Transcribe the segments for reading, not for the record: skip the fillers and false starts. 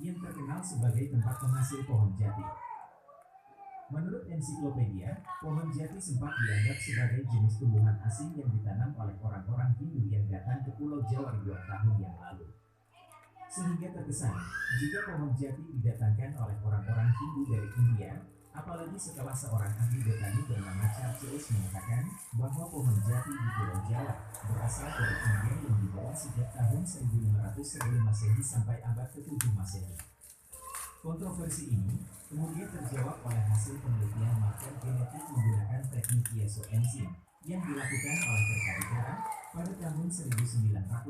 yang terkenal sebagai tempat penghasil pohon jati. Menurut ensiklopedia, pohon jati sempat dianggap sebagai jenis tumbuhan asing yang ditanam oleh orang-orang Hindu yang datang ke Pulau Jawa ribuan tahun yang lalu. Sehingga terkesan, jika pohon jati didatangkan oleh orang-orang Hindu dari India, apalagi setelah seorang ahli botani bernama Charles mengatakan bahwa pohon jati di Pulau Jawa berasal dari India yang dibawa sejak tahun 1500 sebelum Masehi sampai abad ke-7 Masehi. Kontroversi ini kemudian terjawab oleh hasil penelitian marker genetik menggunakan teknik iesoenzim yang dilakukan oleh Terkaitera pada tahun 1994.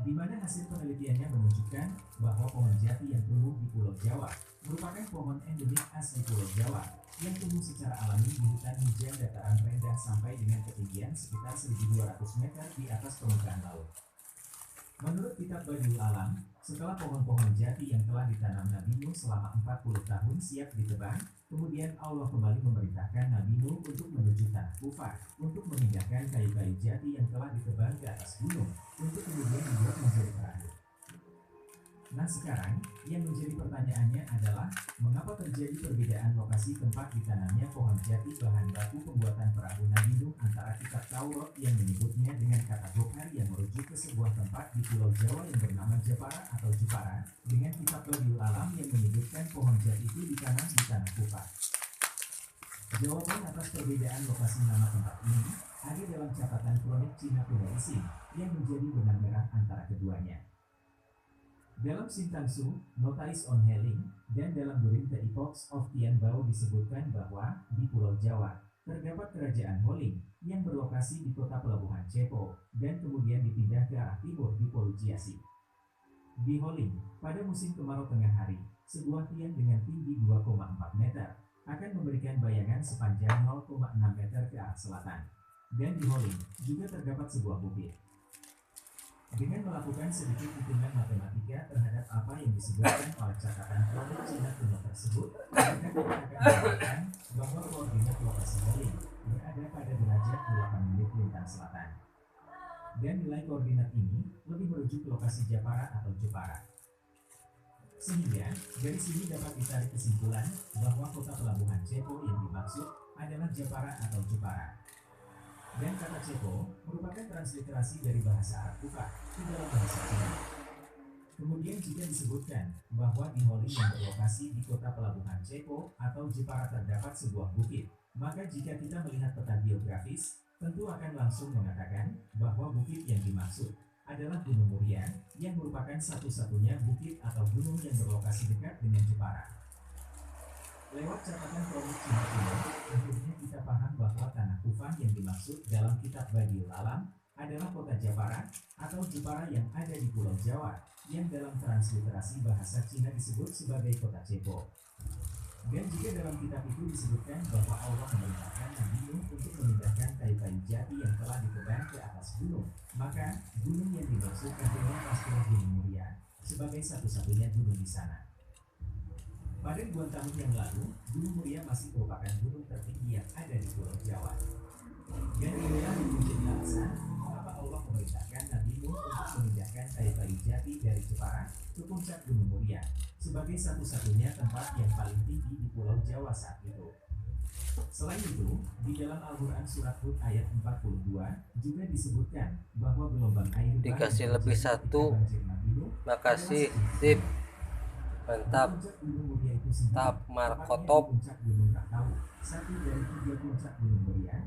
Di mana hasil penelitiannya menunjukkan bahwa pohon jati yang tumbuh di Pulau Jawa merupakan pohon endemik asli Pulau Jawa yang tumbuh secara alami di hutan hujan dataran rendah sampai dengan ketinggian sekitar 1.200 meter di atas permukaan laut. Menurut kitab Badiul Alam, setelah pohon-pohon jati yang telah ditanam Nabi Nuh selama 40 tahun siap ditebang, kemudian Allah kembali memerintahkan Nabi Nuh untuk menuju tanah Kufah untuk memindahkan kayu-kayu jati yang telah ditebang ke atas gunung untuk kemudian dibuat menjadi perahu. Nah sekarang, yang menjadi pertanyaannya adalah mengapa terjadi perbedaan lokasi tempat ditanamnya pohon jati bahan baku pembuatan perahu Nabi Nuh antara kitab Taurat yang menyebutnya dengan kata Bokhar yang merujuk ke sebuah tempat di Pulau Jawa yang bernama Japara atau Jepara, dengan kitab Badiul Alam yang menyebutkan pohon jati itu ditanam di tanah Kufah. Jawaban atas perbedaan lokasi nama tempat ini ada dalam catatan kronik Cina kuno Ising yang menjadi benang merah antara keduanya. Dalam Sintangsu, Notaris on Heling, dan dalam During the Epochs of Tian Bao disebutkan bahwa di Pulau Jawa terdapat kerajaan Holing yang berlokasi di kota pelabuhan Cepo dan kemudian dipindah ke arah timur di Polujiasi. Di Holing, pada musim kemarau tengah hari, sebuah tiang dengan tinggi 2,4 meter akan memberikan bayangan sepanjang 0,6 meter ke arah selatan. Dan di Holing juga terdapat sebuah bukit. Dengan melakukan sedikit hitungan matematika terhadap apa yang disebutkan oleh catatan kronik Cina kuno tersebut, maka kita akan mengatakan bahwa koordinat lokasi Holing berada pada derajat 8 menit lintang selatan. Dan nilai koordinat ini lebih merujuk ke lokasi Japara atau Jepara. Sehingga, dari sini dapat ditarik kesimpulan bahwa kota pelabuhan Cepo yang dimaksud adalah Japara atau Jepara. Dan kata Cepo merupakan transliterasi dari bahasa Arab Kufah ke dalam bahasa Cina. Kemudian jika disebutkan bahwa di Holing yang berlokasi di kota pelabuhan Cepo atau Jepara terdapat sebuah bukit, maka jika kita melihat peta geografis, tentu akan langsung mengatakan bahwa bukit yang dimaksud adalah Gunung Muria yang merupakan satu-satunya bukit atau gunung yang berlokasi dekat dengan Jepara. Lewat catatan kronik Cina kuno, akhirnya kita paham bahwa tanah Kufah yang dimaksud dalam kitab Badiul Alam adalah kota Japara atau Jepara yang ada di Pulau Jawa, yang dalam transliterasi bahasa Cina disebut sebagai kota Cepo. Dan jika dalam kitab itu disebutkan bahwa Allah memerintahkan Nabi Nuh untuk memindahkan kayu-kayu jati yang telah ditebang ke atas gunung, maka gunung yang dimaksud adalah pastilah Gunung Muria sebagai satu-satunya gunung di sana. Pada ribuan tahun yang lalu, Gunung Muria masih merupakan gunung tertinggi yang ada di Pulau Jawa. Dan inilah yang menjadi alasan mengapa Allah memerintahkan Nabi Nuh untuk memindahkan kayu-kayu jati dari Jepara ke puncak Gunung Muria sebagai satu-satunya tempat yang paling tinggi di Pulau Jawa saat itu. Selain itu, di dalam Al-Quran Surat Hud ayat 42 juga disebutkan bahwa gelombang air dikasih lebih satu. Makasih tip mantap tap markotop. Satu dari 3 puncak Gunung Muria